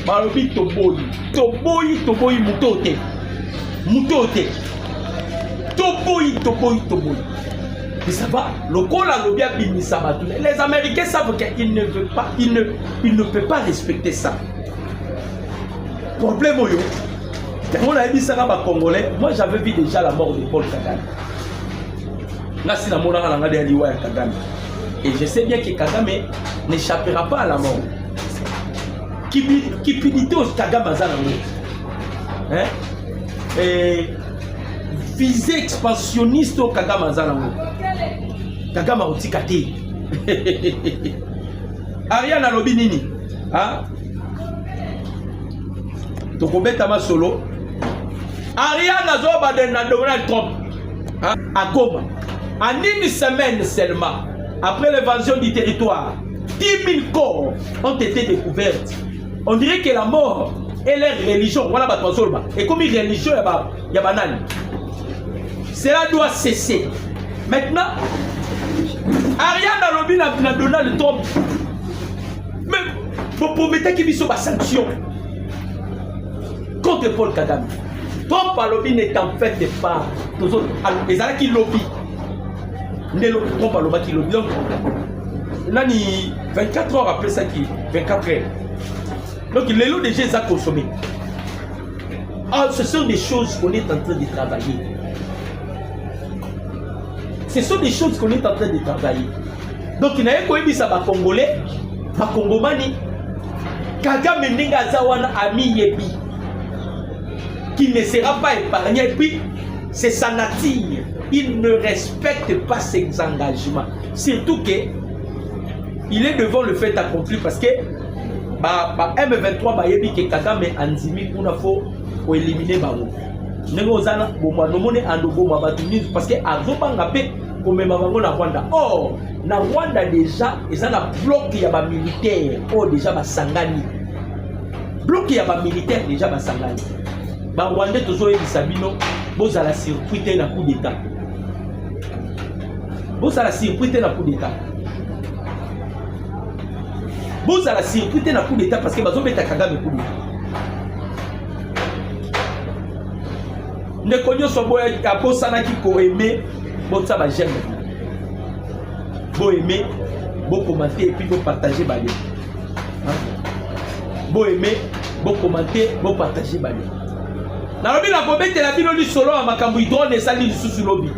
balobi toboyi mutote toboyi. Mais ça va, le col a lobby à Bimisaba. Les Américains savent qu'ils ne veulent pas, ils ne peuvent pas respecter ça. Problème au yo. On a dit ça à Congolais. Moi j'avais vu déjà la mort de Paul Kagame. Là c'est la mort de Aliwa Kagame. Et je sais bien que Kagame n'échappera pas à la mort. Qui punit au Kagame Azanango. Hein? Et visée expansionniste au Kagame Azanango. Kagame Otikate. Ariane alobi nini? Hein? Tokobeta ma solo. Ariane azoba de Donald Trump. Hein? À Goma. En une semaine seulement, après l'évasion du territoire, 10 000 corps ont été découverts. On dirait que la mort et leur religion, voilà ma transolba. Et comme une religion, il y a banane. Cela doit cesser. Maintenant, Ariane a lobby na Donald Trump. Mais vous promettez qu'il y ait des sanctions contre Paul Kagame. Trump a lobby n'est en fait pas. Les gens qui lobby. Trump a lobby qui lobby. Donc, là, 24 heures après ça, 24 heures. Donc, les lots déjà sont consommés. Ah, ce sont des choses qu'on est en train de travailler. Ce sont des choses qu'on est en train de travailler. Donc, il n'y a pas de ça, les Congolais, les Congomani, Kagame Nenga Zawana Ami Yebi, qui ne sera pas épargné. Et puis, c'est sa nature. Il ne respecte pas ses engagements. Surtout que il est devant le fait accompli parce que M23 ba yebi ke Kagame anzimi kuna fo pour éliminer bango. Nengo zana bomba nomone andogo mabatuni parce que azobanga pe komema bango na Rwanda. Oh, na Rwanda déjà eza na bloc ya ba militaire. Oh déjà ba sangani. Bloc ya ba militaire déjà ba sangani. Ba Rwanda tozo yebisa bino bozala circuit na coup d'état. Bozala circuit na coup d'état. Vous allez circuiter dans le coup d'état parce que vous avez Kagame coup d'état. Ne connaissez pas si vous avez aimé, vous avez j'aime. Vous aimez, vous commentez et puis vous partagez. Vous aimez, vous commentez, vous partagez. Dans le but, la bombe la ville du solo à Makambu drone et sali du sous lobby.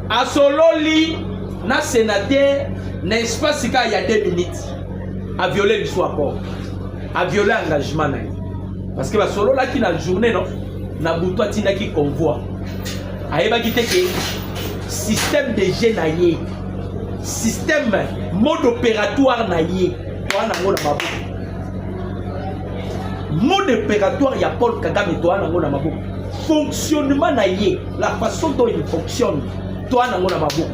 À solo li, na sénateur. N'est-ce pas si il y a 2 minutes à violer l'histoire, à violer l'engagement? Parce que solo là qui na journée non, na boutoua tina qui convoi. Aïeba qui te que système de jeu naïe, système mode opératoire naïe, toi na ngona mabou. Mode opératoire ya Paul Kagame toi na ngona mabou. Fonctionnement naïe, la façon dont il fonctionne, toi na ngona mabou.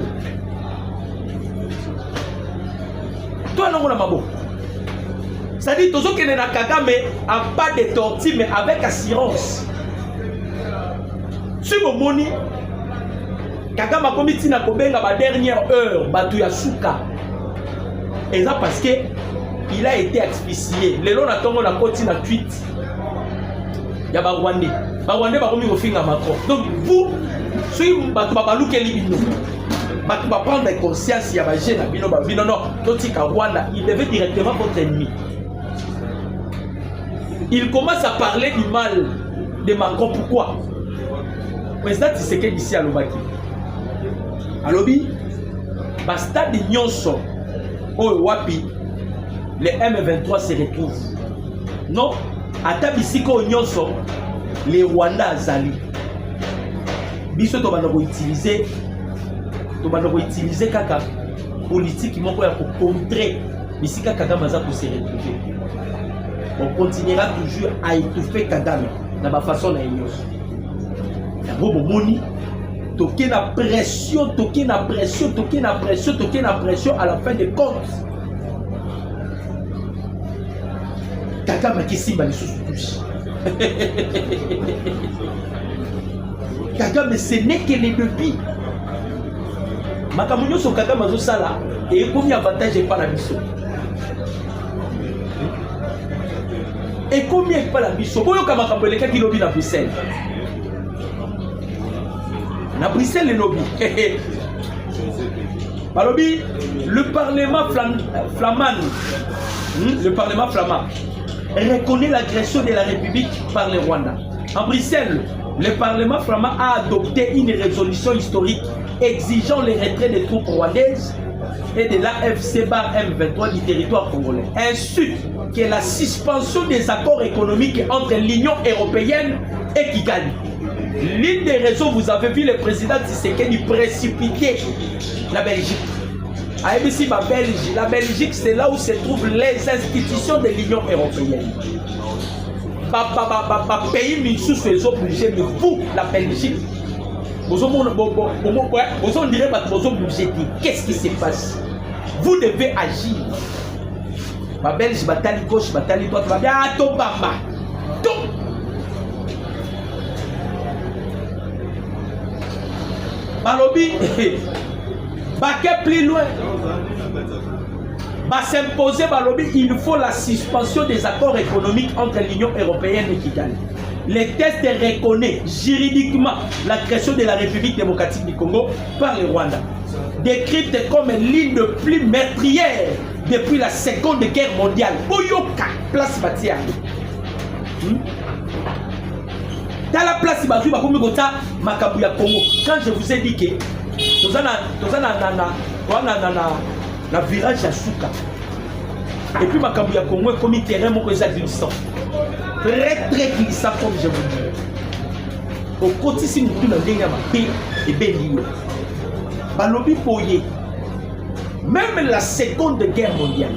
C'est-à-dire que tu as Kagame en pas de tortue mais avec assurance. Si vous moni Kagame a commis na kobenga ba dernière heure batu ya suka. Et ça parce que il a été asphyxié. Le long na tongo na koti na tweet. Ya ba Rwandais. Ba Rwandais ba komi ko finga Macron. Donc vous si batu ba baluke libino. Tu vas prendre conscience, il y a des gens qui disent non, il devait directement votre ennemi. Il commence à parler du mal de Macron. Pourquoi? Président Tshisekedi ici à Lobaki. À Lobi, stade de Nyonso, au Wapi, les M23 se retrouvent. Non, à Tabisiko Nyonso, les Rwandais Azali. Biso to bana ko utiliser. Tu vas utiliser kaka politique qui pour contrer ici Kagame za pour se retrouver. On continuera toujours à étouffer Kagame dans ma façon na ignos. La bobo moni toquer la pression, toquer la pression, toquer la pression, toquer la pression à la fin des comptes. Kagame qui simba les sous-touches. Kagame ce n'est que les débits. Makamunyo so Kagame zo sala et combien avantage pas la mission. Et combien pas la biso? Boyo Kamakambeleka qui lobby dans Bruxelles. Na Bruxelles, le lobby. Balobi, le Parlement flamand, le Parlement flamand reconnaît l'agression de la République par le Rwanda. En Bruxelles, le Parlement flamand a adopté une résolution historique exigeant le retrait des troupes rwandaises et de l'AFC-M23 du territoire congolais, ainsi que la suspension des accords économiques entre l'Union européenne et Kigali. L'une des raisons, vous avez vu le président Tshisekedi précipiter la Belgique. À ABC, la Belgique, c'est là où se trouvent les institutions de l'Union européenne. Pays Mitsou, c'est obligé, mais vous, la Belgique, vous on dirait que vous budgété. Qu'est-ce qui se passe? Vous devez agir. Ma Belge, batali gauche, batali droite, va bien à Tobamba. Balobi, baquet plus loin. Va s'imposer, Balobi, il faut la suspension des accords économiques entre l'Union européenne et Kigali. Les tests reconnaissent juridiquement l'agression de la République démocratique du Congo par le Rwanda, décrite comme l'île de plus meurtrière depuis la Seconde Guerre mondiale. Boyoka, place Batia. Dans la place Batia, Makabuya Congo. Quand je vous ai dit que nous na virage à Souka. Et puis Makabuya Congo est comme un terrain glissant. Très glissant comme je vous dis. Au côté si nous avons un pays et bien Balobi Poye. Même la Seconde Guerre mondiale,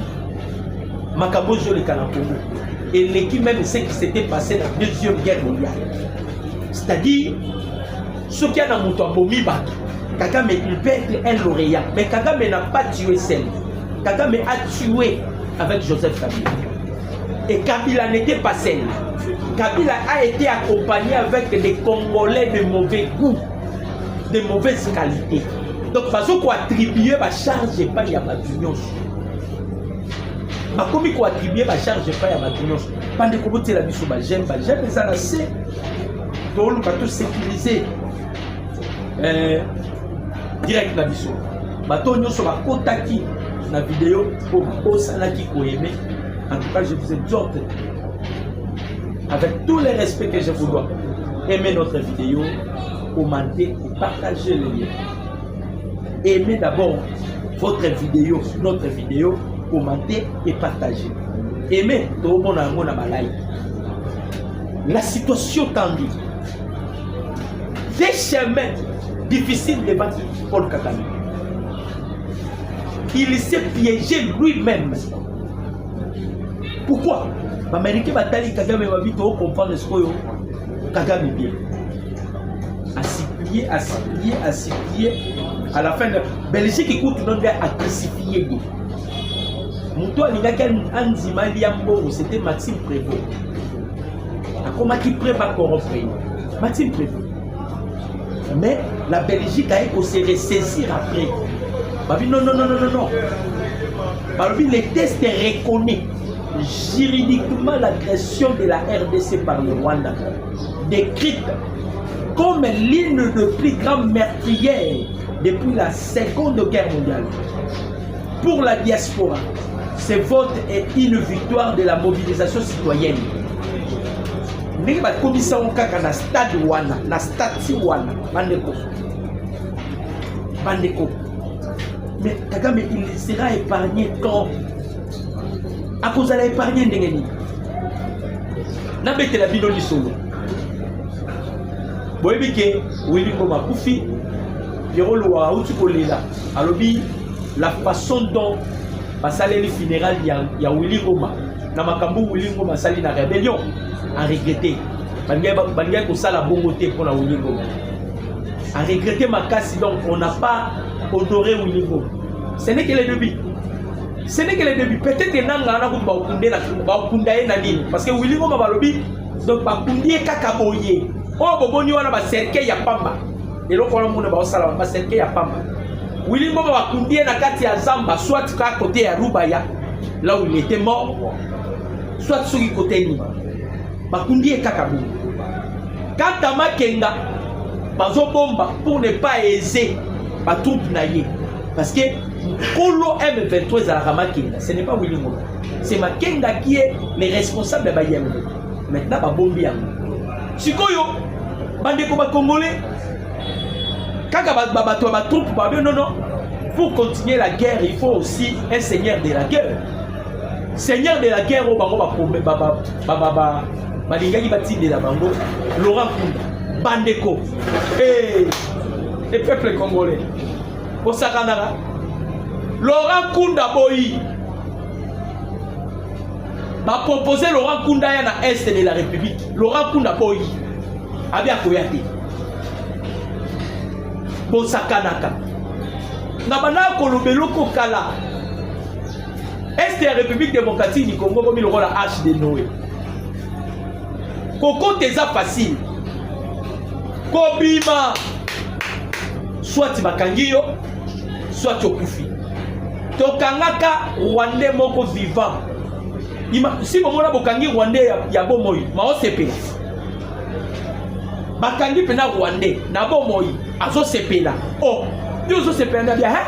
Makabo Jo le Kanakongo. Et l'équipe même sait que c'était passé dans la Deuxième Guerre mondiale. C'est-à-dire, ce qui a dans mon toit, Kagame, il peut être un lauréat, mais Kagame n'a pas tué seul. Kagame a tué avec Joseph Kabila. Et Kabila n'était pas seul. Kabila a été accompagné avec des Congolais de mauvais goût, de mauvaise qualité. Donc, parce qu'on attribue la charge pas y a ma union. Ma comme qu'on attribue la charge pas y a ma union. Pendant que vous la biso j'aime les annoncés. Donc, nous allons sécuriser direct la biso. Bato nyonso ba kotaki na vidéo pour osalaki ko aimer. En tout cas, je vous exhorte avec tout le respect que je vous dois, aimer notre vidéo, commenter et partager le lien. Aimez d'abord votre vidéo, notre vidéo, commentez et partagez. Aimez tout le monde à la like. La situation tendue. Des chemins difficiles de battre Paul Kagame. Il s'est piégé lui-même. Pourquoi? L'Amérique va t'aller Kagame va vite comprendre ce que Kagame est bien. Assiplier. À la fin de Belgique écoute donc à crucifier. Mouto Anzima Liambo, c'était Maxime Prévost. Comment qui prépare corrompre Maxime Prévost. Mais la Belgique a été se ressaisir après. Non. Les tests reconnaissent juridiquement l'agression de la RDC par le Rwanda, décrite comme l'une des plus grandes meurtrières depuis la Seconde Guerre mondiale. Pour la diaspora, ce vote est une victoire de la mobilisation citoyenne. Nous avons commis au Kaka stade Wana, na stade Wana, Bandeko. Mais Kagame, il sera épargné quand? À cause de l'épargner Ndengeni. Nabete la bino du solo. Boyebike, Willy Ngoma Koufi, Pierrot Loa, Outikolela. Alobi, la façon dont Basalé les funérailles, il y a Willy Ngoma. Namakambu Willy Ngoma sali na rébellion. À regretter. Bangaya Kosala Bongote pour la Willy Ngoma. À regretter ma casse, donc on n'a pas honoré Willy Ngoma. Ce n'est que le début. Ce n'est que le début. Peut-être que Nanga va kundaye na nini. Parce que Willy Ngoma balobi, donc va kundiye kakaboye. Oh boboni wana ba cercle ya pamba. Et là on a ba osala ba cercle ya pamba. Willy Ngoma va kundiye na kati ya Zamba, soit à côté ya Rubaya, là où il était mort, soit sur le côté ni. bakundi ekaka bongo. Quand à Makenga bazo bomba pour ne pas aiser ba troupe naye parce que Kolo M23 à Makenga, ce n'est pas Willy Ngoma. C'est Makenga qui est le responsable de Bayem. Maintenant ba bombi yango. Sikoyo bandeko ba congolais kaka ba troupe ba non. Pour continuer la guerre, il faut aussi un seigneur de la guerre. Seigneur de la guerre, au bango balingaki batinde la bango, Laurent Kunda, Bandeko, et les peuples congolais. Au Sakanara, Laurent Kunda Boyi, m'a proposé Laurent Kunda à l'est de la République. Laurent Kunda Boyi, Abia Koyate, Bosakanaka. Nabana Kolobeloko Kala. Est la République démocratique du Congo comme il aura la hache de Noé. Koko teza facile. Kobima. Soit Makangiyo, soit Tokufi. Tokangaka Rwandais moko vivant. Si mon bokangi Rwandais ya bomoyi, ma osepe. Bakangi pena Rwandais na bomoyi, azo sepela. Oh. Nous se perdons bien, hein?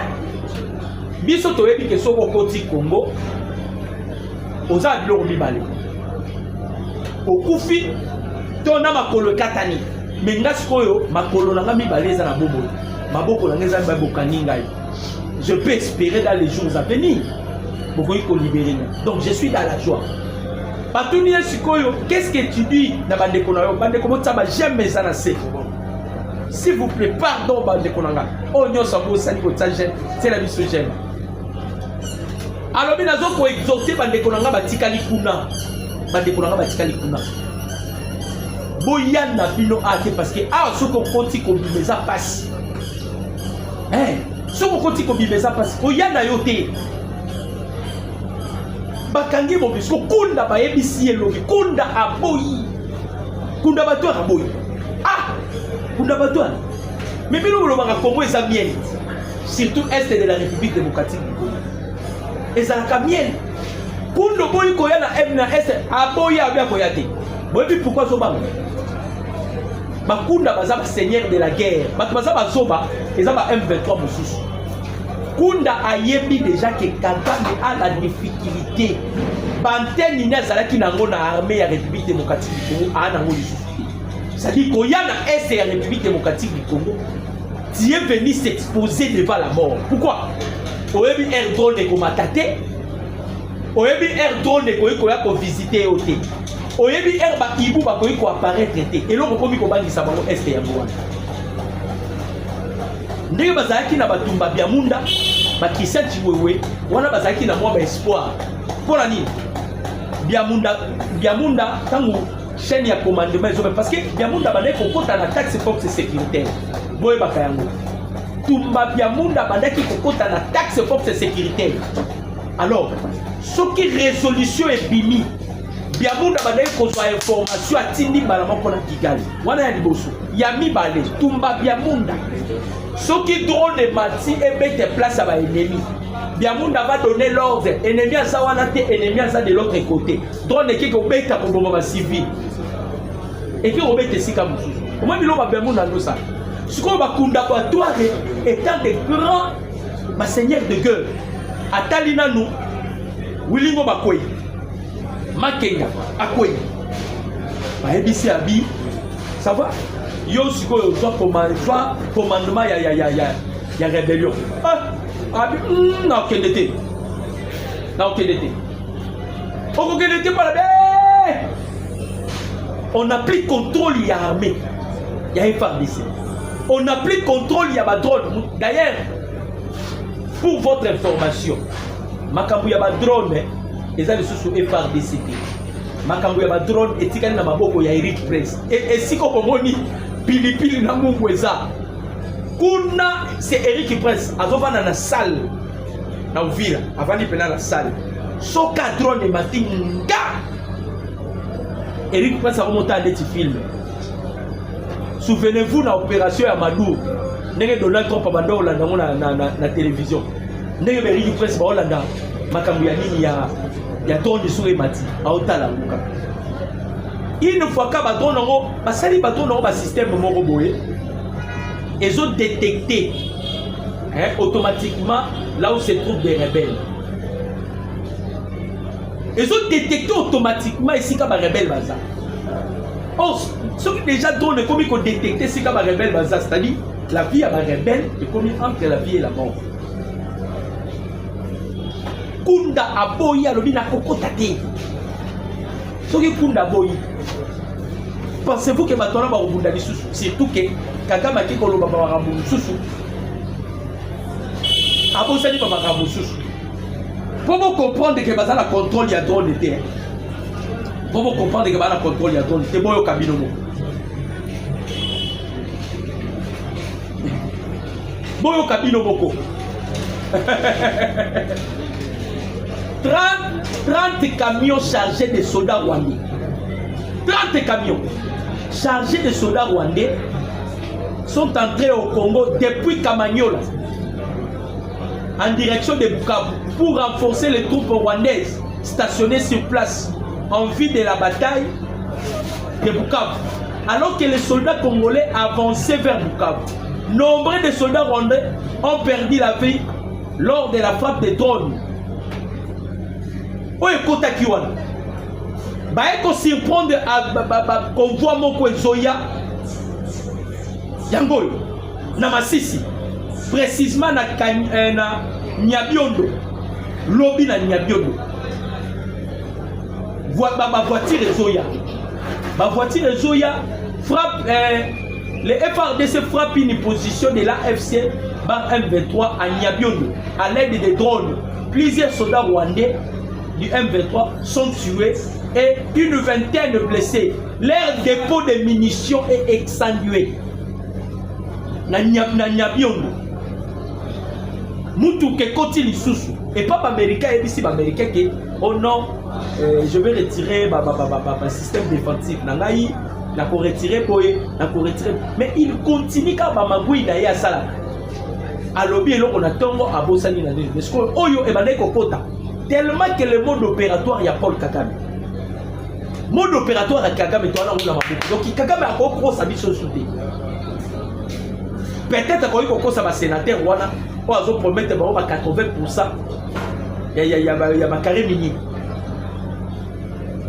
Biso toyebi ke soko koti Congo, oza biloko mibale. Okufi, tona makolo katani. Menga sikoyo, makolo nanga mibale eza na bobo. Maboko nanga eza mibale bokani ngai. Je peux espérer dans les jours à venir. Bokoyi ko libérer. Donc je suis dans la joie. Batuni sikoyo, qu'est-ce que tu dis na bandeko na yo? Bandeko motaba j'aime mes anase. S'il vous plaît, pardon, bande konanga. Oh, nyo sabo sali ko tsaje, c'est la biso j'aime. Alors binazo ko exhorter bande konanga batikali kuna. Bande konanga batikali kuna. Boyan na bino ate parce que soko konti ko bimeza passe. Soko konti ko bimeza passe. Boyan na yote. Bakangi mo biso kunda ba yebisi elobi kunda aboyi. Kunda bato aboyi. Kunda Batouan. Mais nous le Congo est miel. Surtout est de la République démocratique du Congo. Et ça la miel. Kunda boy koya na M na est aboya abia koyate. Boy pourquoi so bang? Bakunda baza ba seigneur de la guerre. Baza ba zoba, eza ba M23 mosusu. Kunda ayebi déjà que Kagame a la difficulté. Banteni na zalaki nango na armée ya République démocratique du Congo a nango lisusu. C'est-à-dire qu'il y a la République démocratique du Congo, tu es venu s'exposer devant la mort. Pourquoi? On a vu un drone qui m'a tâté. On a vu un drone qui a visité. On a vu un bakibou qui a apparaître. Et là, on a vu qu'on a dit ça est et Yamouan. Ndenge bazaki na batumba biamunda, bakisa chiwewe, wana bazaki na mwa espoir. Pour la nini? Biamunda, tangu chaîne ya commandement parce que Biamunda bandaki kokota na taxe force sécuritaire. Boye bakayango. Tumba Biamunda bandaki kokota na taxe force sécuritaire. Alors, ce qui résolution est bimi. Biamunda bandaki kozwa information atindi balama pona Kigali. Wana ya liboso. Yami bale tumba Biamunda. Ce qui drone mati et bête place à ba ennemi. Biamunda va donner l'ordre. Ennemi à Zawana te ennemi à de l'autre côté. Drone qui ko beta ko bomba civil. Et puis on met ici comme ça. Comment il va bien dans ça? Ce qu'on va kunda kwa toi étant des grands seigneurs de guerre. Atalina nous Wilingo Bakoy. Makenga Akoy. Ba ebisi abi. Ça va? Yo siko yo commandement ya rébellion. Abi na okendete. Na okendete. Okendete pas là. On n'a plus contrôle de l'armée. Il y a un FARDC. On n'a plus contrôle de la drone. D'ailleurs, pour votre information, Makambu ya drone, ils ont sous FARDC. Makambu ya drone et tikani na maboko ya Eric Prince. Et si ko komoni pilipili na mungweza. Kuna c'est Eric Prince azova na salle na Uvira, avani pena na salle. Soka drone matinga. Eric Prince a remonté à des films. Souvenez-vous de l'opération Amadou. N'est-ce que Donald Trump a bandé la télévision. N'est-ce que Eric Prince a bandé la télévision. Il y a drone sur les mati. une fois que bateau nango basali bateau nango ba système moko boye ils ont détecté automatiquement là où se trouvent des rebelles. Ils ont détecté automatiquement ici comme un rebelle baza. Oh, ce qui déjà drone comme ils ont détecté ici comme un rebelle baza, c'est-à-dire la vie à un rebelle est comme entre la vie et la mort. Kunda aboyi alobi na kokota te. Ce qui kunda aboyi. Pensez-vous que maintenant va rebunda lisusu, surtout que Kagame qui koloba ba rambu lisusu. Abo sali ba rambu lisusu. Pour vous comprendre que bazala la contrôle ya drone de terre. Pour vous comprendre que bazala la contrôle ya drone, c'est boyo kabino mo. Boyo kabino moko. 30 camions chargés de soldats rwandais. 30 camions chargés de soldats rwandais sont entrés au Congo depuis Kamanyola en direction de Bukavu pour renforcer les troupes rwandaises stationnées sur place en vue de la bataille de Bukavu. Alors que les soldats congolais avançaient vers Bukavu, nombreux de soldats rwandais ont perdu la vie lors de la frappe des drones. Oye kota kiwana bae ko surprendre à convoi moko ezoya yangoyo na Masisi précisément na Nyabiondo lobi na Nyabiondo voiture ezoya voiture ezoya frappe les FARDC frappent une position de l'AFC par M23 à Nyabiondo à l'aide des drones. Plusieurs soldats rwandais du M23 sont tués et une vingtaine blessés. Leur dépôt de munitions est exsangué. Na Nyabiondo. Moutou ke koti lisusu. Et pas américain et ici américain que oh non, je vais retirer ma système défensif. Nangaï, n'a ko retirer boye, n'a ko retirer. Mais il continue quand Bamagui d'ailleurs ça là. À lobby on a tongo à Bosani na nini. Parce que oyo e bandeko kota. Tellement que le mode opératoire il y a Paul Kagame. Mode opératoire à Kagame toi là on a maboko. Donc Kagame a ko sa biso soute. Peut-être ko ça va sénateur wana on a promettre ba 80%. Il y a ma carré mini.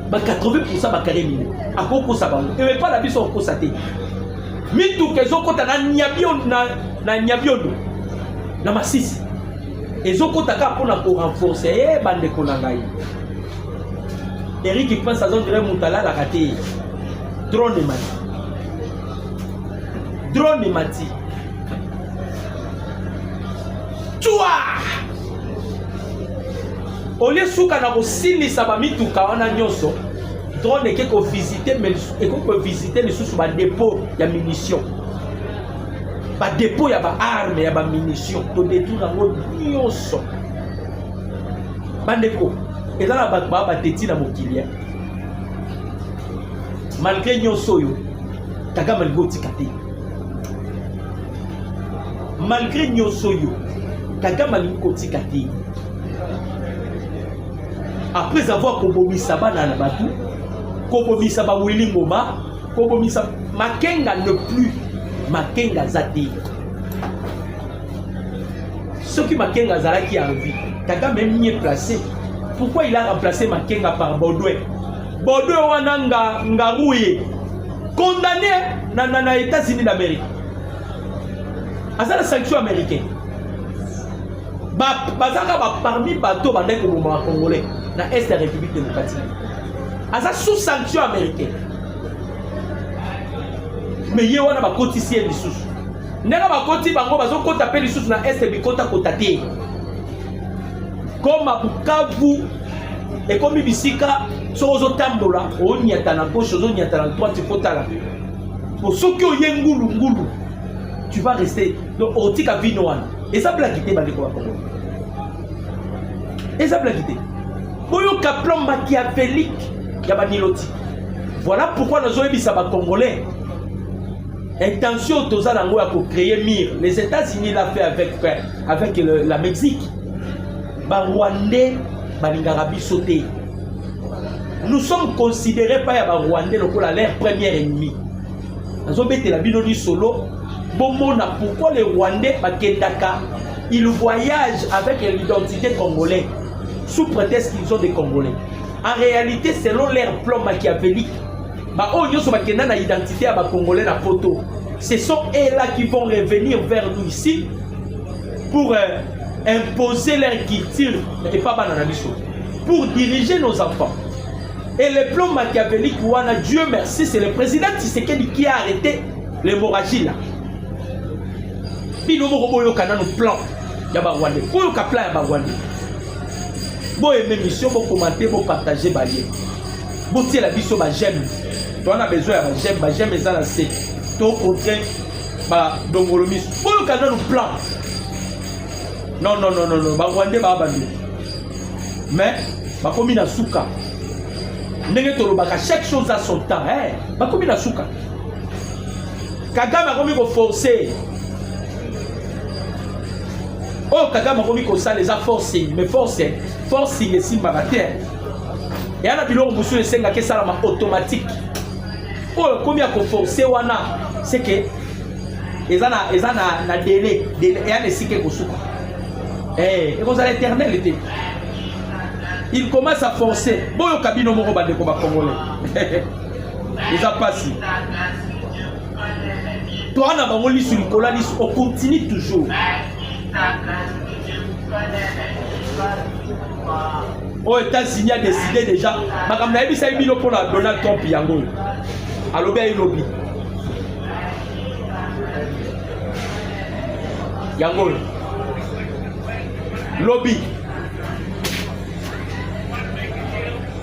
Ba 80% ba carré mini. A ko ça ba. Et pas la biso ko sa té. Mitu kezo kota na Nyabiondo na Nyabiondo. Na Masisi. Ezokotaka pona ko renforcer bande konangai. Eric qui pense à zone de Moutala la raté. Drone mati. Drone mati. Tua! Ole suka na kosini sabamitu kawana nyoso. Drone ke ko visiter mais et ko visiter les sous ba dépôt ya munitions. Ba dépôt ya ba armes ya ba munitions to détruire ngo nyoso bandeko ezala ba teti na mokilia malgré nyoso yo Kagame ngoti kate malgré nyoso yo Kagame ngoti kate après avoir kobomisa bana na batu kobomisa ba Willy Ngoma kobomisa Makenga ne plus Makenga Zati. Ce qui Makenga Zalaki a envie, Kagame est mieux placé. Pourquoi il a remplacé Makenga par Baudouin? Baudouin Wananga Ngarouye, condamné dans les États-Unis d'Amérique. À ça la sanction américaine. Bazaka parmi les bateaux congolais dans l'Est de la République démocratique. À ça sous sanction américaine. Mais il y a un côté ici et ici. Il y a un côté bango bazo kota pe ici na est bi kota kotate. Comme à Bukavu et comme bisika sozo tambola o nyata na gauche ozo nyata na droite kota là. Pour ceux qui ont ngulu ngulu tu vas rester donc otika vino wana. Et ça blaguité bandeko ba Congo. Et ça blaguité. Boyo ka plan machiavélique ya baniloti. Voilà pourquoi nous avons ebisa ba Congolais. Intention Tozalango a créer mire. Les États-Unis l'ont fait avec la Mexique. Ba Rwandais, ba Lingarabi sauté. nous sommes considérés par les Rwandais comme leur premier ennemi. Nous avons été la binoni solo. Pourquoi les Rwandais ils voyagent avec l'identité congolaise sous prétexte qu'ils sont des Congolais. En réalité, selon leur plan machiavélique, l'identité à Congolais la photo. Ce sont eux-là qui vont revenir vers nous ici pour imposer leur culture et pas pour diriger nos enfants. Et le plan machiavélique, Dieu merci, c'est le président Tshisekedi qui a arrêté l'hémorragie là. Puis nous avons plan ya Rwandais. Pour le plan ya Rwandais. Bon aimer mission, bon commenter, bon partager ba lien. Bon tirer la biso ba j'aime. On a besoin ba j'aime les alancés. To contraint ba dongolomis. Pour le plan. Non, ba Rwandais ba bandi. Mais ba komi na suka. Ndenge tolobaka chaque chose a son temps, ba komi na suka. Kagame a komi ko forcer. Oh, Kagame a komi ko ça les a forcés, mais forcing et si bagataire. Et ana biloko musu esenga ke sala ma automatique. Oh, komi a ko forcer wana, c'est que ezana délai, et ana sike ko suka. Et comme ça l'éternel était. Il commence à forcer. Boyo kabino moko bande ko ba congolais. Ils a passé. Toi na bangoli sur le colalis, on continue toujours. Aux États-Unis a décidé déjà. Madame Naïbi ça bino pour la Donald Trump yango. Alobi ay lobby. Yango. Lobby.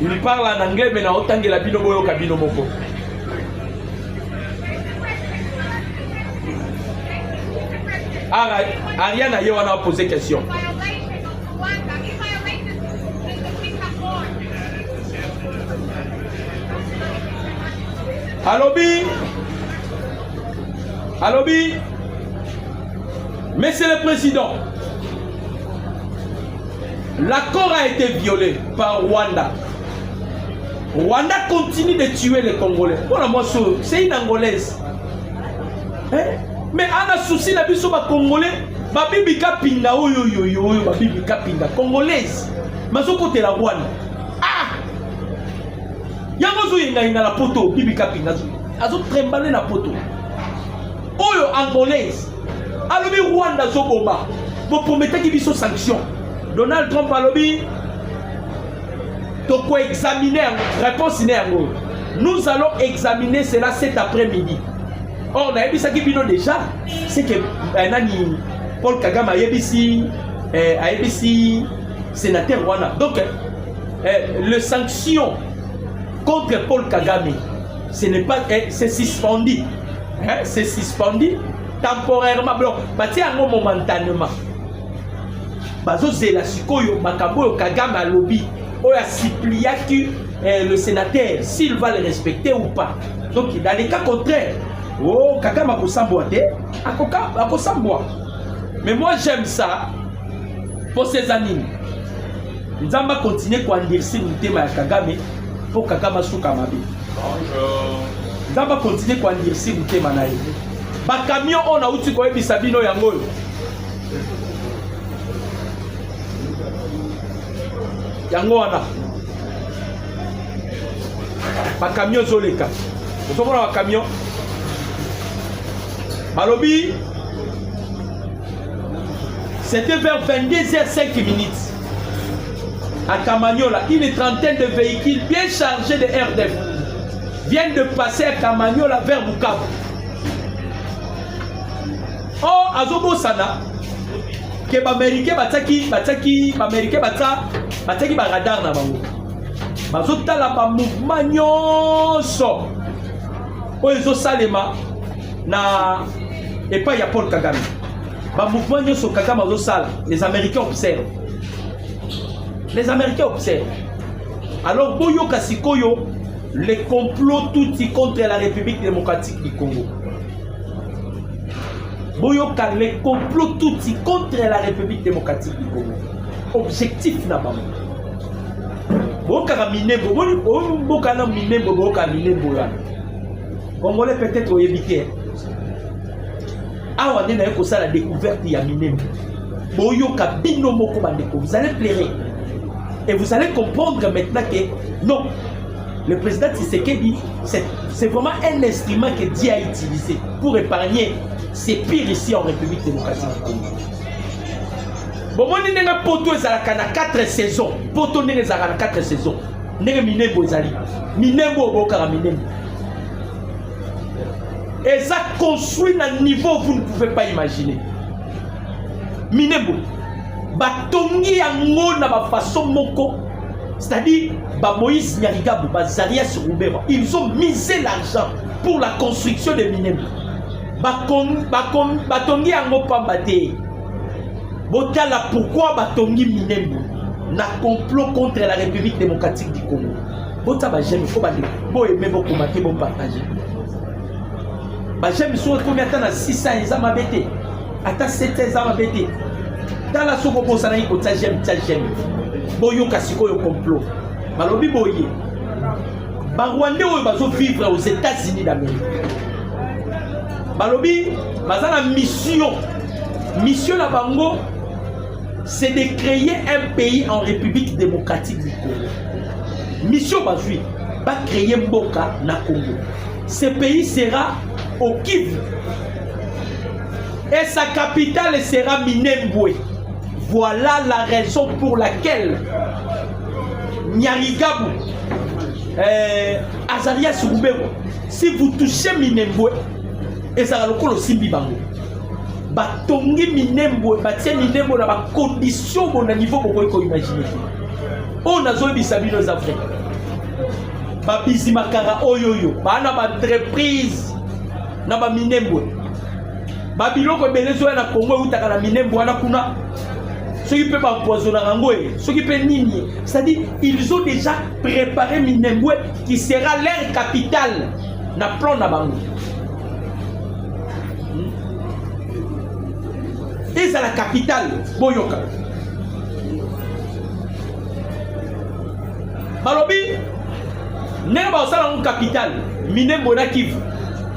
Il parle en anglais, mais n'a autant que la bino boyo kabino moko. Ariane a eu posé question. Allobi, Monsieur le Président, l'accord a été violé par Rwanda. Rwanda continue de tuer les Congolais. Voilà, moi, c'est une Angolaise. Mais on a souci na biso ba Congolais, ba bibi kapinga oyo ba bibi kapinga Congolaise. Mazo côté la Rwanda. Ah! Yango zo yenga la poto bibi kapinga zo. Azo trembaler na poto. Oyo Angolaise. Alobi Rwanda zo bomba. Bo promettre ki biso sanction. Donald Trump alobi toko examiner réponse néango. Nous allons examiner cela cet après-midi. Or, on a dit déjà, c'est que Paul Kagame a ABC sénateur Rwanda. Donc, les sanctions contre Paul Kagame, ce n'est pas, c'est suspendu. C'est suspendu temporairement. Momentanément. Bazo zela sikoyo makambo Kagame a lobby. Oya supplia que le sénateur, s'il va le respecter ou pas. Donc, dans les cas contraires, oh, Kagame a mais moi j'aime ça pour ces années. Nous allons continuer à endurcir le thème de Kagame pour Kagame souka mabe. Nous allons continuer à endurcir le thème na ye. Ba camion on a outi ko ebisa bino yango. Yango wana. Ba camion zoleka. Vous savez ba camion Malobi, c'était vers 22h05 à Kamanyola. Une trentaine de véhicules bien chargés de RDF viennent de passer à Kamanyola vers Bukavu. Oh, Azobo Sana, que les Américains bataki radar na bango. Bazota la ba mouvement nyonso. Oh, ezo salema na et pas ya Paul Kagame. Ba mouvement nyoso Kagame zo sala, les Américains observent. Les Américains observent. Alors boyo kasikoyo le complot tout contre la République démocratique du Congo. Boyo ka le complot tout contre la République démocratique du Congo. Objectif na ba. boka minembo boka na minembo boka minembo ya Congolais peut-être oyebité awa nde na yeko sala découverte ya minembo boyoka bino moko bandeko vous allez plaire et vous allez comprendre maintenant que non, le président Tshisekedi c'est vraiment un instrument que Dieu a utilisé pour épargner ses pires ici en République démocratique du Congo. Bon, moi, je n'ai poto ezalaka na 4 saisons. Poto ndenge ezalaka na 4 saisons. Ndenge minembo ezali. Minembo obokaka minembo. Et ça construit à un niveau que vous ne pouvez pas imaginer. Minembo. Batongi yango na ba façon moko. C'est-à-dire, Moïse Nyarigabou, Zaria Surubeba, ils ont misé l'argent pour la construction de Minembo. Batongi yango pambate. Botala pourquoi Batongi Minembo na complot contre la République démocratique du Congo. Botala j'aime faut bande. Bo aimer beaucoup mater bon partager. J'aime sur combien de temps 600 ans ma bête. Ata 7 ans ma bête. Dans la soko posana iko ta j'aime. Boyo kasiko yo complot. Balobi boye. Ba Rwandais oyo bazo vivre aux États-Unis d'Amérique. Balobi bazana mission. Mission la bango c'est de créer un pays en République démocratique du Congo. Mission bazui va créer Mboka na Congo. Ce pays sera au Kivu. Et sa capitale sera Minembwe. Voilà la raison pour laquelle Nyarigabou, Azaria Surubero, si vous touchez Minembwe, et ça va le colo Simbi Bango. Batongi Minembwe, batie Minembwe dans la condition bon niveau pour qu'on imagine. On a zoé bisabi nos Africains. Babisi Makara Oyoyo, bana ba entreprise na ba Minembwe. Babiloko belezo na Congo utaka na Minembwe na kuna. Ceux qui peuvent empoisonner Rangoé, ceux qui peuvent nini. C'est-à-dire, ils ont déjà préparé Minembwe qui sera leur capitale. Na plan na bango. Et c'est la capitale, Boyoka. Balobi, n'est pas ça la capitale, Minembwe na Kivu.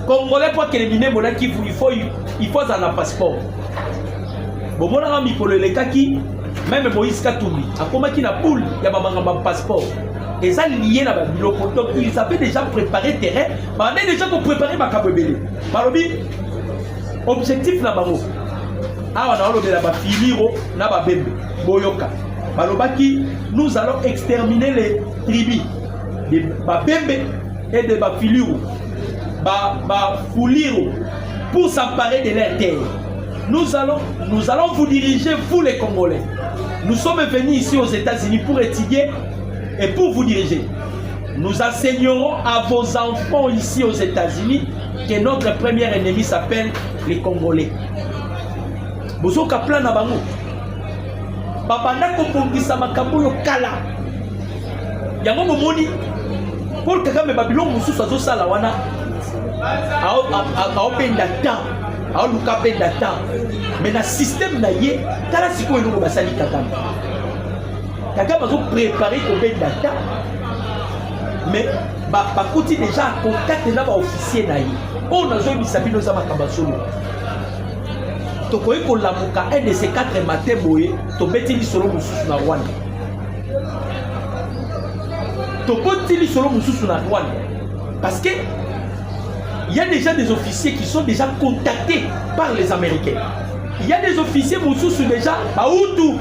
Congolais pour que les Minembwe na Kivu, il faut un passeport. Bon, mon ami pour le kaki, même Moïse Katumbi, a combattu la poule, il y a un passeport. Et ça lié à la bibliothèque. Donc ils avaient déjà préparé terrain, mais on a déjà préparé ma cabebele. Balobi, objectif na bango. Ah, on a enlevé la filiro, na ba bembe, boyoka. Balobaki, nous allons exterminer les tribus de ba bembe et de ba filiro, ba fuliro, pour s'emparer de leur terre. Nous allons vous diriger, vous les Congolais. Nous sommes venus ici aux États-Unis pour étudier et pour vous diriger. Nous enseignerons à vos enfants ici aux États-Unis que notre premier ennemi s'appelle les Congolais. Bozo kapla na bango. Babanda kopongisa makambo yo kala. Yango momoni Paul Kagame Babylon mususu azosala wana. Aopenda temps. Aoluka penda temps. Mais na système na ye, tala siko eloko basali Kagame. Kagame azo préparer ko penda temps. Mais bakoti déjà en contact na ba officier na ye. On a zo bisabino za makamba solo. Tokoyi ko lamuka un de ces 4 matins boye, to betili solo mususu na Rwanda. To betili solo mususu na Rwanda. Parce que il y a déjà des officiers qui sont déjà contactés par les Américains. Il y a des officiers mususu déjà baoutou.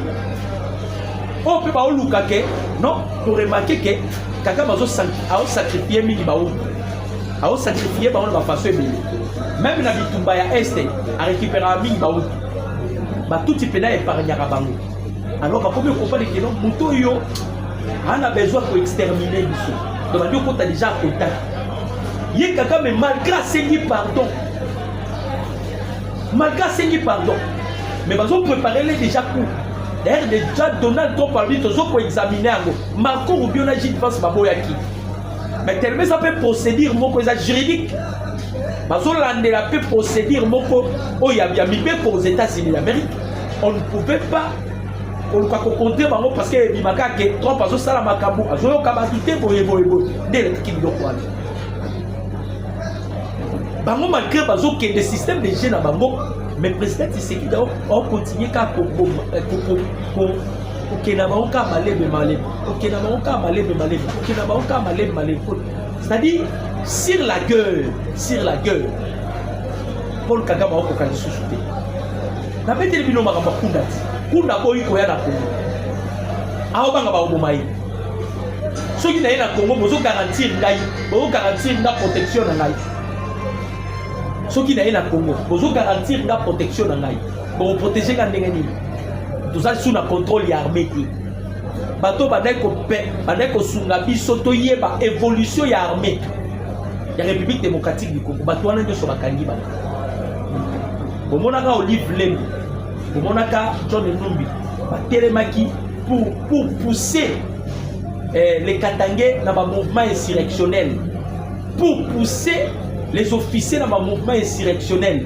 On peut pas lukake, non, pour remarquer que Kagame a sacrifié mini baoutou. A sacrifié ba on va façon même na bitumba ya este a récupérer mini baoutou. Ba tout type na épargner bango. Alors ba comme comprendre que non muto yo on a besoin pour exterminer ici. Donc on a déjà en contact. Yé Kagame malgré saigner pardon. Malgré saigner pardon. Mais ils ont préparé les déjà pour. D'ailleurs déjà Donald Trump a dit qu'ils ont examiné Marco Rubio n'a dit face Baboyaki. Mais tellement ça peut procéder mon cause juridique. Ils ont la peut procéder mon cause. Oh il y a mis aux États-Unis d'Amérique. On ne pouvait pas koluka kokontre bango parce que bimaka ke Trump azosala makambo azoyoka bato te boyeboyeboye nde elekaki biloko wana bango malgré bazokende système de jeu na bango mais président Tshisekedi aokontinue kaka kokenda bango kaka malebe kokenda bango kaka malebe kokenda bango kaka malebe c'est-à-dire sur la gueule Paul Kagame aokoka lisusu te nabeteli bino makambo kunda ti kunda boyi koya na Congo aobanga baoboma ye soki na ye na Congo bozo garantir ngai nga protection na ngai soki na ye na Congo bozo garantir nga protection na ngai bo protéger nga ndenge nini tozali sous na contrôle ya armée te bato badai kosunga biso toyeba évolution ya armée ya République démocratique du Congo bato wana nyonso bakangi bango bomonaka Olive Lembe bomonaka John Numbi batelemaki pour pousser les Katangais dans un mouvement insurrectionnel, pour pousser les officiers dans un mouvement insurrectionnel.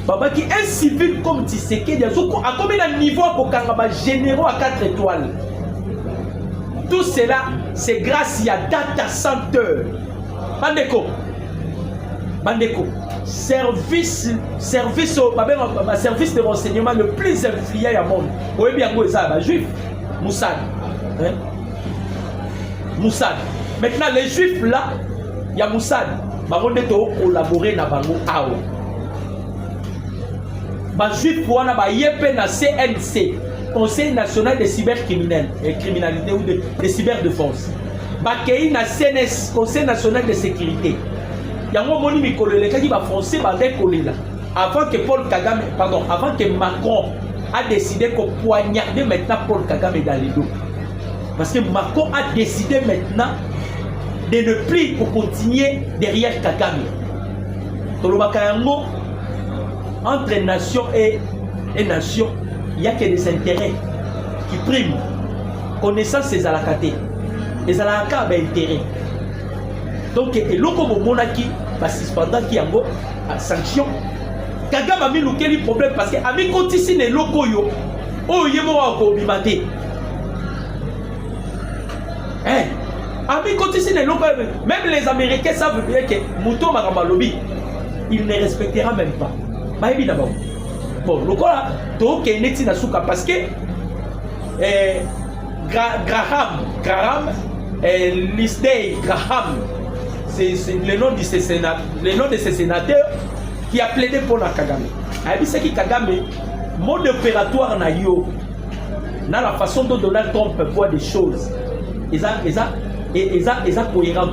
Babaki, un civil comme Tshisekedi a combien de niveau à généraux à 4 étoiles. Tout cela, c'est grâce à Data Center. Bandeko, service de renseignement le plus influent au monde. Vous voyez bien que ça, juif, Moussad. Hein? Moussad. Maintenant, les juifs là, il y a Moussad. Ils vont collaborer avec Bango Ao. Les juifs vont aller na CNC, Conseil national des cybercriminels et criminalité ou de cyberdéfense. Bakei na CNS, Conseil national de sécurité. Il y a un moment où les Français vont décoller là. Avant que avant que Macron a décidé qu'on poignarde maintenant Paul Kagame dans les dos. Parce que Macron a décidé maintenant de ne plus continuer derrière Kagame. Entre nation et nation, il n'y a que des intérêts qui priment. Connaissance des alakatés. Les alakats ont intérêt. Donc, et l'autre monarchie, pendant qu'il y a une sanction, Kagame a mis le problème parce que ami continue les locaux yo, oh yemo a kobimate. Hein? Ami continue les locaux, même les Américains savent bien que Mouton Marambalobi, il ne respectera même pas. Bah évidemment. Bon, le cas to keneti na suka parce que Graham Lindsey Graham, c'est le nom de ce sénateur qui a plaidé pour la Kagame. Il dit que Kagame, mode opératoire na yo, dans la façon dont Donald Trump voit des choses, ils sont cohérents.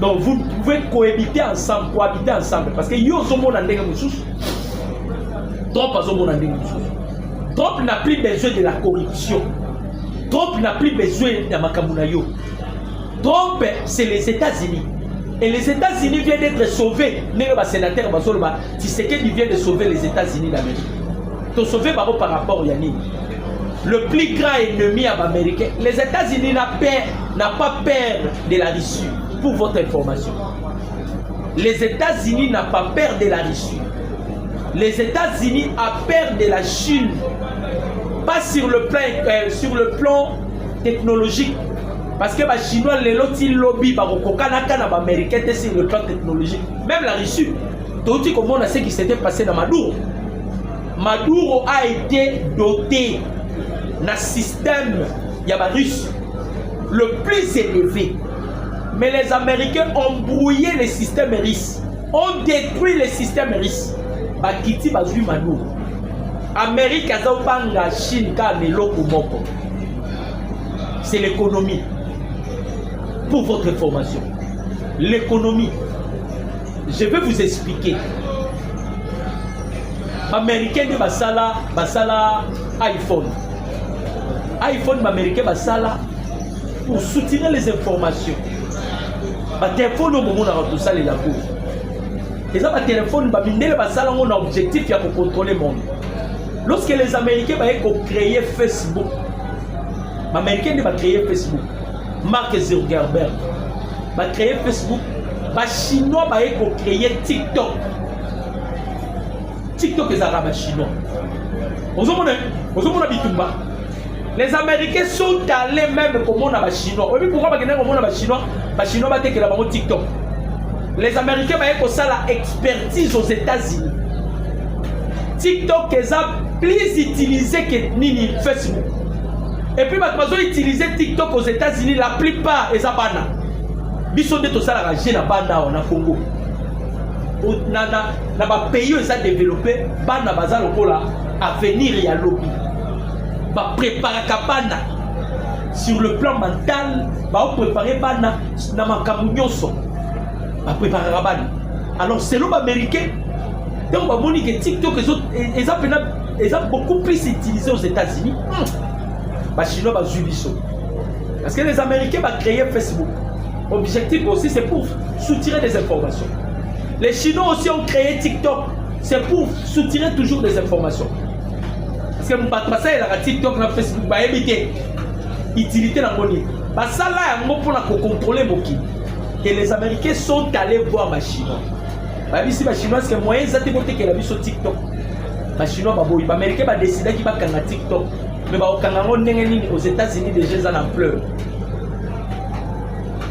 Donc vous pouvez cohabiter ensemble, parce que yo zomo na ndenge mususu, Trump azomo na ndenge mususu. Trump n'a plus besoin de la corruption. Trump n'a plus besoin de makamuna yo. Trump, c'est les États-Unis. Et les États-Unis viennent d'être sauvés. Les sénateurs Tshisekedi vient de sauver les États-Unis d'Amérique. De sauver par rapport à Yannick. Le plus grand ennemi américain, les États-Unis n'a pas peur de la Russie. Pour votre information, les États-Unis n'ont pas peur de la Russie. Les États-Unis ont peur de la Chine. Pas sur le plan technologique. Parce que les Chinois, les lobby, les Américains étaient sur le plan technologique. Même la Russie. Tout le monde sait ce qui s'était passé dans Maduro. Maduro a été doté d'un système russe le plus élevé. Mais les Américains ont brouillé les systèmes russes. Ont détruit les systèmes russes. Bakiti bazui Maduro. Amérique a la Chine c'est l'économie. Pour votre information, l'économie, je vais vous expliquer. Américain de basala iPhone américain basala pour soutenir les informations. Ba téléphone au moment où tout ça les labo. Et ça ba téléphone ba mindele basala on a objectif ya pour contrôler le monde. Lorsque les Américains ont créé Facebook, les Américains ont créé Facebook. Mark Zuckerberg va créer Facebook, les Chinois vont créer TikTok. TikTok est arabe chinois. Les Américains sont allés même comme on a les Chinois. Oui, pourquoi pas les Chinois? Les Chinois battent que la TikTok. Les Américains ont la expertise aux États-Unis. TikTok est plus utilisé que Nini Facebook. Et puis, ils ont utilisé TikTok aux États-Unis. La plupart, ils ont bana. Ils sont des gens qui ont bana au Congo. Dans les pays où ils ont développé, bana bazar lokola avenir et à lobby. Ba préparer bana sur le plan mental, ba préparer bana na makambo nyonso. Ba préparer bana. Alors c'est l'homme américain. Donc ba moni que TikTok ils ont beaucoup plus utilisé aux États-Unis. Ba Chinois ba jubiso. Parce que les Américains va créer Facebook. Objectif aussi c'est pour soutirer des informations. Les Chinois aussi ont créé TikTok. C'est pour soutirer toujours des informations. Parce que ça il a TikTok na Facebook ba éviter utilité la monnaie. Ba ça là yango pour contrôler moki. Que les Américains sont allés voir ma Chinois. Ba bisi ba Chinois que moyen za te bote que la biso TikTok. Ba Chinois ba boy ba Américain ba décider ki ba kanga TikTok. Mais ba okanga ngo ndenge nini aux États-Unis déjà ça en pleurs.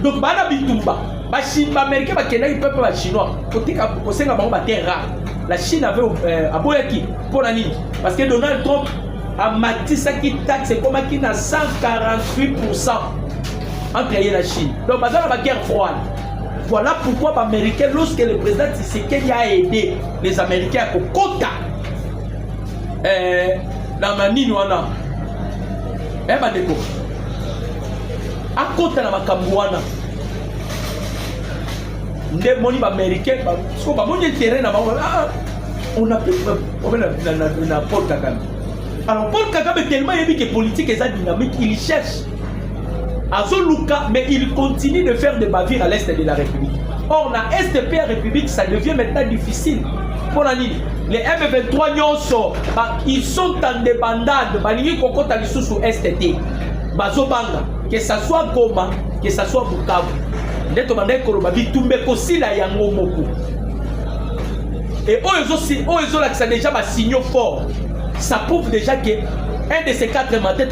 Donc ba na bitumba ba Chinois Américains ba kenda ki peuple ba Chinois. Côté ka kosenga ba ba terre. La Chine avait aboyaki pour la ligne. Parce que Donald Trump a matissé qui taxe comme qui n'a 148% entre la Chine. Donc, dans la guerre froide. Voilà pourquoi les Américains, lorsque le président Tshisekedi a aidé les Américains à Kokota, dans la ligne, à Kota dans la Kambouana. Les moni américains, parce qu'on va monter terrain on a Paul Kagame. Alors Paul Kagame est tellement évident que politique est dynamique, il cherche Azoluka, mais il continue de faire des bavures à l'est de la République. Or, dans l'est de la République, ça devient maintenant difficile. Pour la ligne, les M23 ils sont en débandade, ils sont sous STT, que ce soit Goma, que ce soit Bukavu. Et eux ont déjà un signal fort. Ça prouve déjà que un de ces 4 matins,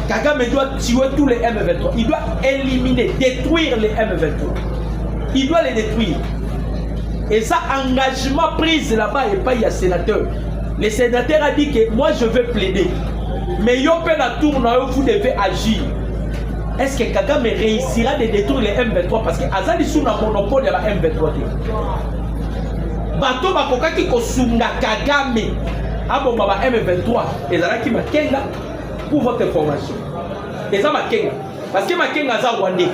Kagame doit tuer tous les M23. Il doit éliminer, détruire les M23. Il doit les détruire. Et ça, engagement pris là-bas, et pas il y a sénateur. Le sénateur a dit que moi je veux plaider. Mais vous devez agir. Est-ce que Kagame réussira de détruire les M23? Parce que Azali sous un monopole de la M23. Bato bakoka ki kosunga Kagame. Abo baba M23. Et là qui m'a kenga pour votre information. Et ça m'a kenga. Parce que ma kenga za Rwandais.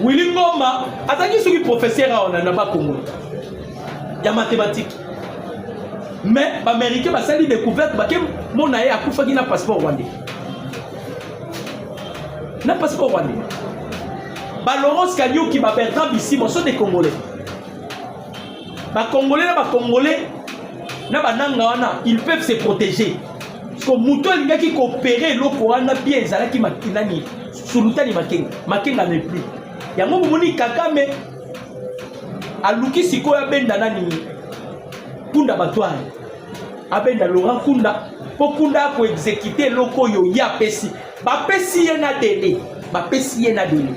Willy Ngoma, Azali sous professeur en Anaba Congo. Il y a mathématiques. Mais les Américains ont sali découverte que mon aïe a fait un passeport rwandais. Un passeport rwandais. Laurence Kanyou qui m'a Bertrand ici, sont des Congolais. Les Congolais, ils peuvent se protéger. Parce que les gens qui coopèrent, ils ont bien qui makinani. Sur le temps, Makenga n'est plus. Il y a un moment où Kagame a luki sikoya bendanani. Kunda Batouane. Abenda Laurent Kunda. Pour Kunda pour exécuter loko yo ya pesi. Ba pesi yena délai. Ba pesi yena délai.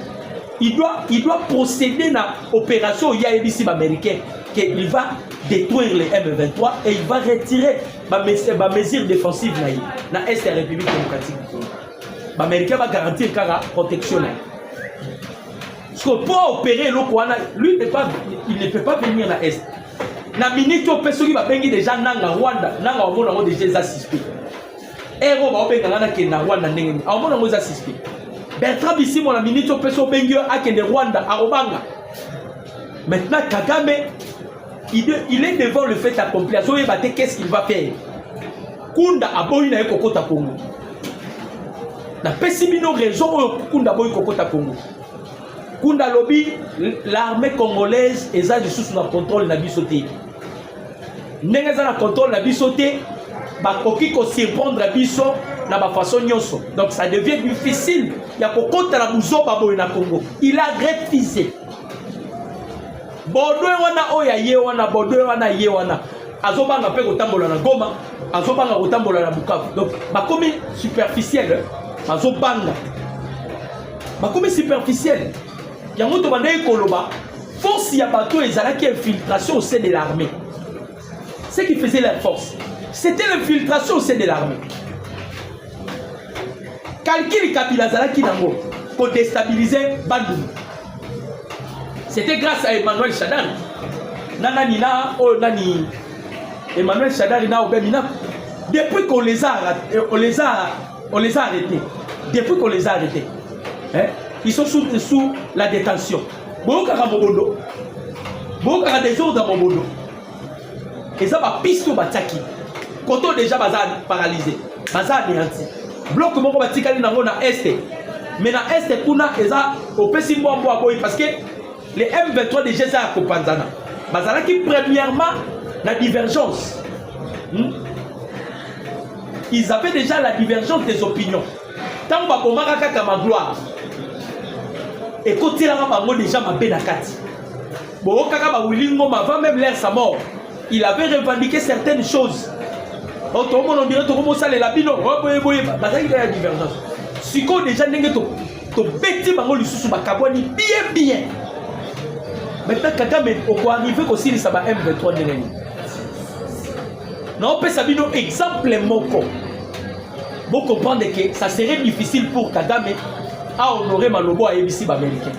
Il doit procéder à l'opération ya ebisi américain qu'il va détruire les M23 et il va retirer ma mesure défensive na est de la République démocratique. L'Américain va garantir la protection. Parce que pour opérer loko lui il ne peut pas venir à l'est. Na minute au peso va bengi déjà nanga Rwanda nanga omona ngo déjà suspect ero ba obenga ngana ke na Rwanda ndenge omona ngo za suspect Bertrand Bisimon na minute au peso bengi akende Rwanda arobanga. Maintenant Kagame il est devant le fait accompli. So yebate qu'est-ce qu'il va faire? Kunda aboyi na ekokota Congo na pesimino raison Kunda boyi kokota Congo. Kunda lobby l'armée congolaise est sous le contrôle de bisoté. N'est pas contrôle de bisoté, bakoki ko surprendre biso na ba façon nyonso. Donc ça devient difficile. Il y a pour contre la muzo baboy na Congo. Il a refusé Bordeaux wana oya ye wana Bordeaux wana ye wana azobanga pe kotambola na Goma azobanga kotambola na Bukavu donc bakomi superficiel azobanga bakomi superficiel yango to bandai koloba force ya bateau ezalaki infiltration au sein de l'armée. Ce qui faisait la force c'était l'infiltration au sein de l'armée. Calcul Kabila zalaki nango pour déstabiliser Bandung. C'était grâce à Emmanuel Shadari. Nananina, oh nani, Emmanuel Shadari na Obemina. Depuis qu'on les a arrêtés. Depuis qu'on les a arrêtés, hein, ils sont sous la détention. Beaucoup de Mobondo, beaucoup de désordre dans Mobondo. Et ça va piste bataki. Quand on déjà bazar paralysé, bazar anéanti. Bloc moko batikali nango na est. Mais na est kuna eza opesi mbombo aboyi parce que les M23 déjà ça kopanzana. Bazalaki premièrement la divergence. Ils avaient déjà la divergence des opinions. Tant ba komaka kaka ma gloire. Et côté là bango déjà ma benakati. Bo kaka ba wilingo avant même l'air sa mort. Il avait revendiqué certaines choses. Donc tout le monde dirait tout le monde ça les labino. Bazalaki la divergence. Siko déjà ndenge to beti bango lisusu bakabwani bien. Maintenant Kagame on arriver aussi ça va M23 ndenge. Non, peut sabino exemple moko. Vous comprenez que ça serait difficile pour Kagame à honorer Malobo à ABC américain.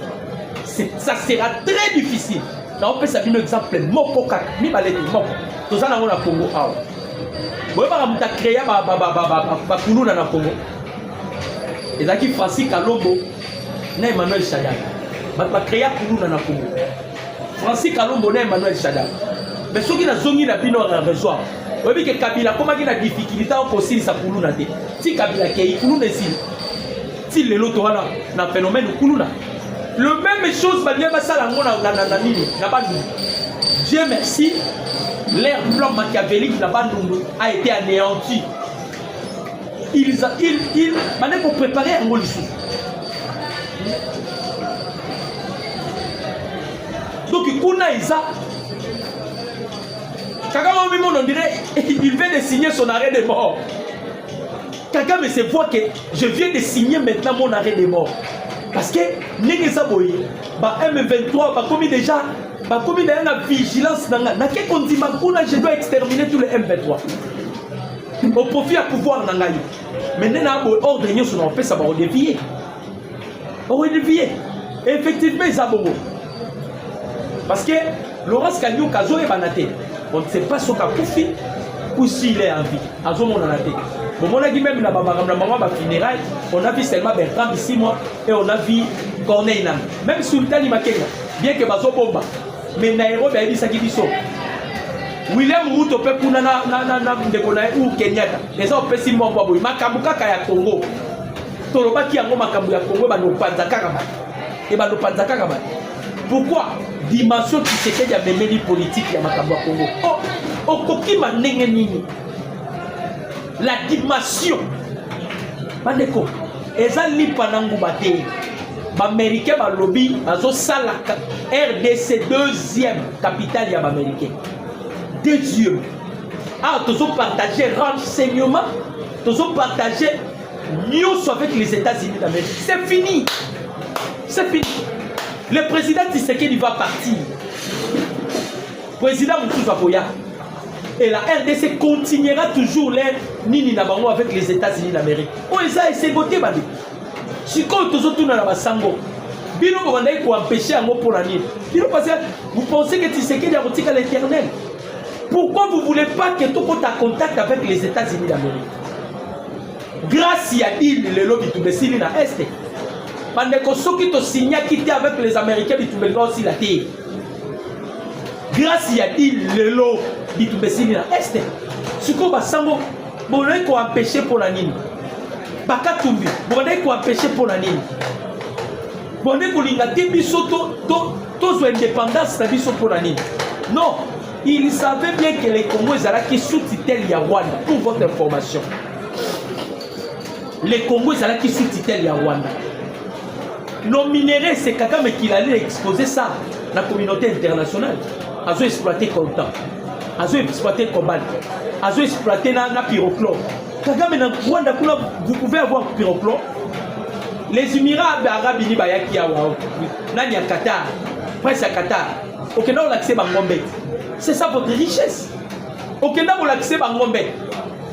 Ça sera très difficile. Non, peut sabino exemple moko kaka mi balete moko. Tout ça na Congo ah. Vous avez créé ba kuluna na Congo. Et là qui Francis Kalombo na Emmanuel Shadari. Ba créé kuluna na Congo. Francis Kalombo na Emmanuel Shadari. Mais ceux qui na zongi na bino na rejoindre. Vous voyez que Kabila comment il a difficulté à concilier sa kuluna te. Si Kabila qui kuluna ici. Si le loto na phénomène kuluna. Le même chose ba bien ba sala na nini na bandu. Dieu merci. L'air blanc machiavélique a été anéanti. Ils pour préparer un rôle. Donc, Kuna Isa, Kagame on dirait, il vient de signer son arrêt de mort. Kagame se voit que je viens de signer maintenant mon arrêt de mort. Parce que, Négeza Boye, M23, comme déjà. Comme il y a une vigilance, je dois exterminer tous les M23. Au profit à pouvoir. Maintenant, ordre de nous, on fait ça, on dévier. On dévier. Effectivement, ils ont parce que Laurence Kagnon, Kazo est banaté. On ne sait pas ce qu'a profité ou s'il est en vie. Azo mon anaté. Bon, on a dit même la maman funérailles, on a vu seulement Bertrand ici, moi, et on a vu Corneille Nam. Même Sultani Makenya, bien que Bazo Bomba. Mais Nairobi a dit ça qui dit ça. William Ruto peut pour na ou Kenyatta. Les autres pessimment moi boy. Makabuka kaya Congo. Toloba qui a ngoma Makabuka Congo ba no panzaka kama. Et ba no panzaka kama. Pourquoi dimension qui c'était ya memeli politique ya Makabuka Congo. Oh koki manenge nini. La dimension. Bandeko. Ezali panangu bate. Américain ba lobby bazo sala RDC deuxième capitale ya américain. Deuxième. Ah, tous ont partagé renseignements, tous ont partagé news avec les États-Unis d'Amérique. C'est fini. C'est fini. Le président Tshisekedi va partir. Président Moussa Boya. Et la RDC continuera toujours les nini nabango avec les États-Unis d'Amérique. Oh, ça c'est voté bandi. Si quand tous autour dans la sango, bino vous allez empêcher un mot pour la nuit. Vous pensez que Tshisekedi a retiré l'éternel. Pourquoi vous ne voulez pas que tout le monde ait contact avec les États-Unis d'Amérique? Grâce à il le lobby tout le signe dans l'Est. Pendant que ceux qui ont signé quitter avec les Américains, ils ont aussi la terre. Grâce à il le lobby tout le signe dans l'Est. Si vous voulez empêcher pour la nuit. Bakatumbi, vous allez empêcher pour la nuit. Vous allez indépendance pour la nuit. Non, il savait bien que les Congos étaient sous-titel Rwanda. Pour votre information, les Congos étaient sous-titel Rwanda. Nos minéraux, c'est Kagame qui allait exposer ça. la communauté internationale. Azo exploité Coltan, azo exploité Kobal, azo exploité na pyrochlore. Kagame na Rwanda, vous pouvez avoir pyrochlore. Les Émirats arabes unis bayaki awa nani à Qatar, presque à Qatar. Au Kenya on accès Bangombe. C'est ça votre richesse. Au Kenya on accès Bangombe.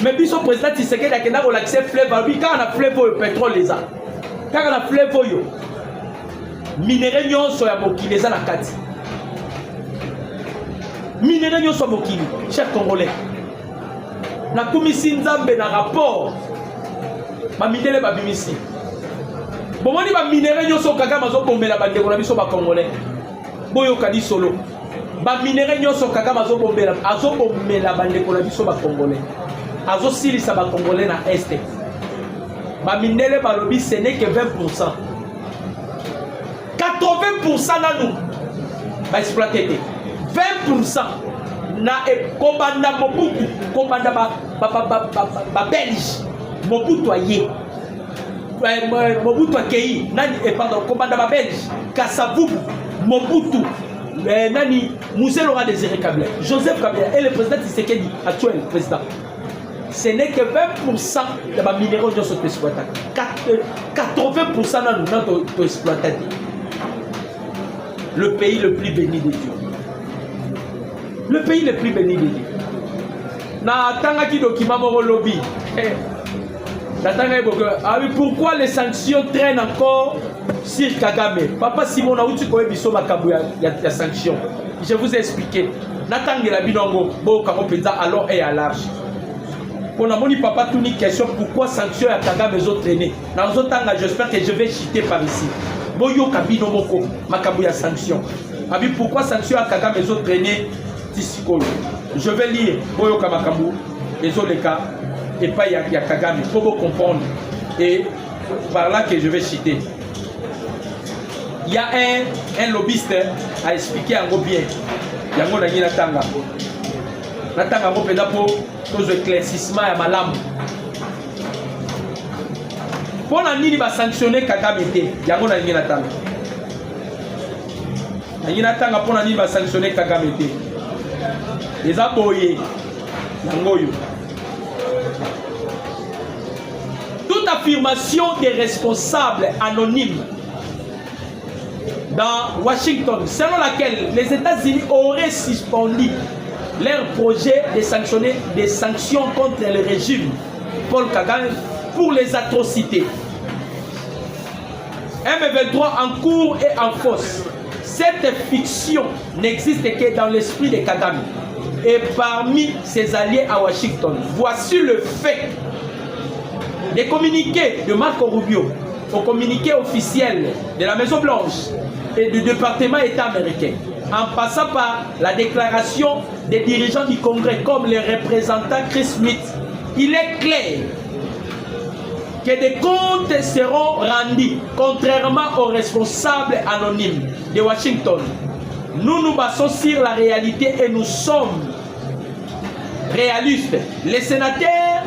Mais biso président Tshisekedi a Kenya on accès fleuve, lui quand on a fleuve au pétrole les a. Quand on a fleuve yo. Minéraux nyonso ya mokili eza na kati. Minéraux nyonso ya mokili, chers Congolais. Na komisi nzambe na rapport. Ba minéraux ba bimisi. Bomoni ba minéraux nyonso Kagame azobombela bandeko na biso ba Congolais. Boyo kadi solo. Ba minéraux nyonso Kagame azobombela bandeko na biso ba Congolais. Azosilisa ba Congolais na Est. Ba minéraux ba lobi ce n'est que 20%. 80% na nous ba exploiter. 20% na kobanda Mobutu, kobanda ba Belge. Mobutu aye. Mobutu akei nani pardon kobanda ba Belge Kasavubu Mobutu nani Moussé Laurent Désiré Kabila Joseph Kabila et le président Tshisekedi actuel président. Ce n'est que 20% de ma minéraux de cette exploitation. 80% na nous exploité. Le pays le plus béni de Dieu. Le pays le plus béni de Dieu. Na tangaki document moro lobby. Pourquoi les sanctions traînent encore sur Kagame? Papa Simon a dit que biso makambo ya sanctions. Je vous ai expliqué. Natangela binongo bo kamo penza alors et à large. On a moni papa tout ni question pourquoi sanctions ya Kagame zo traîner. Dans un temps j'espère que je vais citer par ici. Boyo kabino moko makambo ya sanctions. Abi pourquoi sanctions ya Kagame zo traîner tisikolo. Je vais lire boyo kamakambo ezo le cas. Et pas il y a Kagame, il faut vous comprendre. Et par là que je vais citer. Il y a un lobbyiste à expliquer en gros bien. Il y a un gars qui a tanga. La tanga pour éclaircissement à malam. Pour la nini va sanctionner Kagame. Il y a un gars qui a tanga. Il y a un tanga pour la nini va sanctionner Kagame. Les aboyés. Yangoyo. Toute affirmation des responsables anonymes dans Washington, selon laquelle les États-Unis auraient suspendu leur projet de sanctionner des sanctions contre le régime Paul Kagame pour les atrocités. M23 en cours et en fausse. Cette fiction n'existe que dans l'esprit de Kagame et parmi ses alliés à Washington. Voici le fait. Les communiqués de Marco Rubio au communiqué officiel de la Maison Blanche et du département État américain, en passant par la déclaration des dirigeants du Congrès comme le représentant Chris Smith, il est clair que des comptes seront rendus contrairement aux responsables anonymes de Washington. Nous nous basons sur la réalité et nous sommes réalistes. Les sénateurs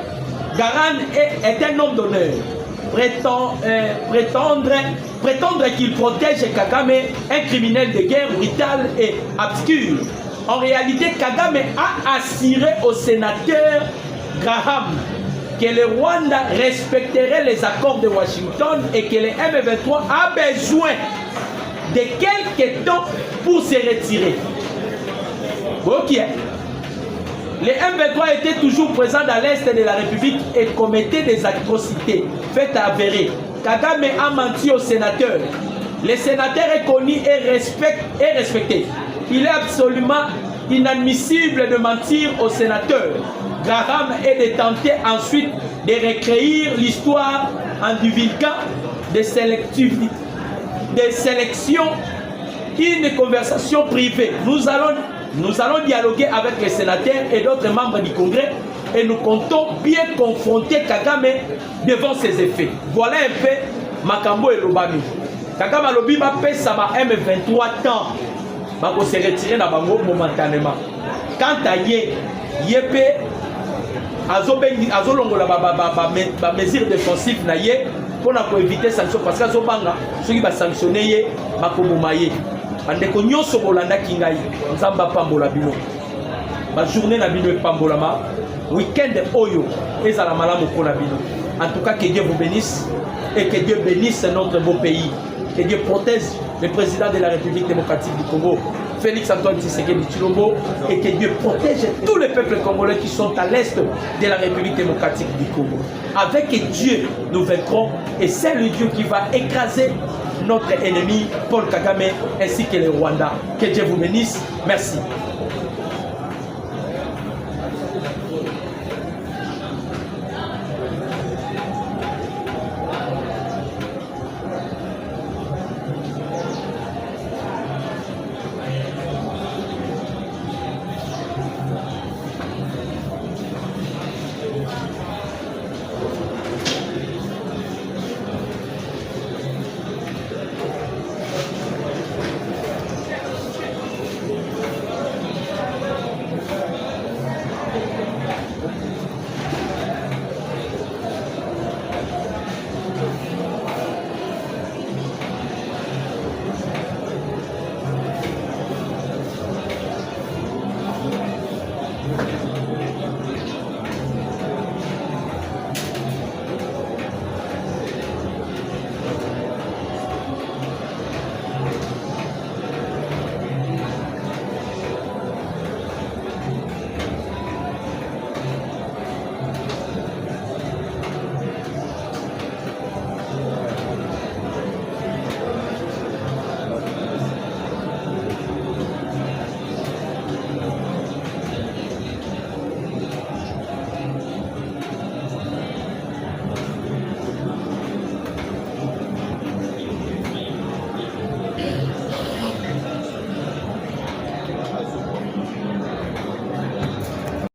Garan est un homme d'honneur. Prétendre qu'il protège Kagame, un criminel de guerre brutal et obscur. En réalité, Kagame a assuré au sénateur Graham que le Rwanda respecterait les accords de Washington et que le M23 a besoin de quelques temps pour se retirer. Ok. Les M23 étaient toujours présents dans l'Est de la République et commettaient des atrocités faites avérées. Kagame a menti aux sénateurs. Le sénateur est connu et respecté. Il est absolument inadmissible de mentir aux sénateurs. Graham est de tenter ensuite de recréer l'histoire en divulguant des sélections, une conversation privée. Nous allons dialoguer avec les sénateurs et d'autres membres du Congrès et nous comptons bien confronter Kagame devant ses effets. Voilà un peu Makambo et Lobami. Kagame Lobi va payer ça M23 temps. Va se retirer dans Bango momentanément. Quant à Yépé, Azolongola ba mesure défensive na yé pour éviter sanction parce que Azobanga ceux qui va sanctionner Makomomaye. bandeko nyonso bolandaki ngai nzamba pambola bino bajournée na bino epambolama week-end oyo ezala malamu mpona bino. En tout cas, que Dieu vous bénisse et que Dieu bénisse notre beau pays, que Dieu protège le président de la République démocratique du Congo, Félix Antoine Tshisekedi Tshilombo, et que Dieu protège tous les peuples congolais qui sont à l'est de la République démocratique du Congo. Avec Dieu, nous vaincrons, et c'est le Dieu qui va écraser notre ennemi Paul Kagame ainsi que le Rwanda. Que Dieu vous bénisse. Merci.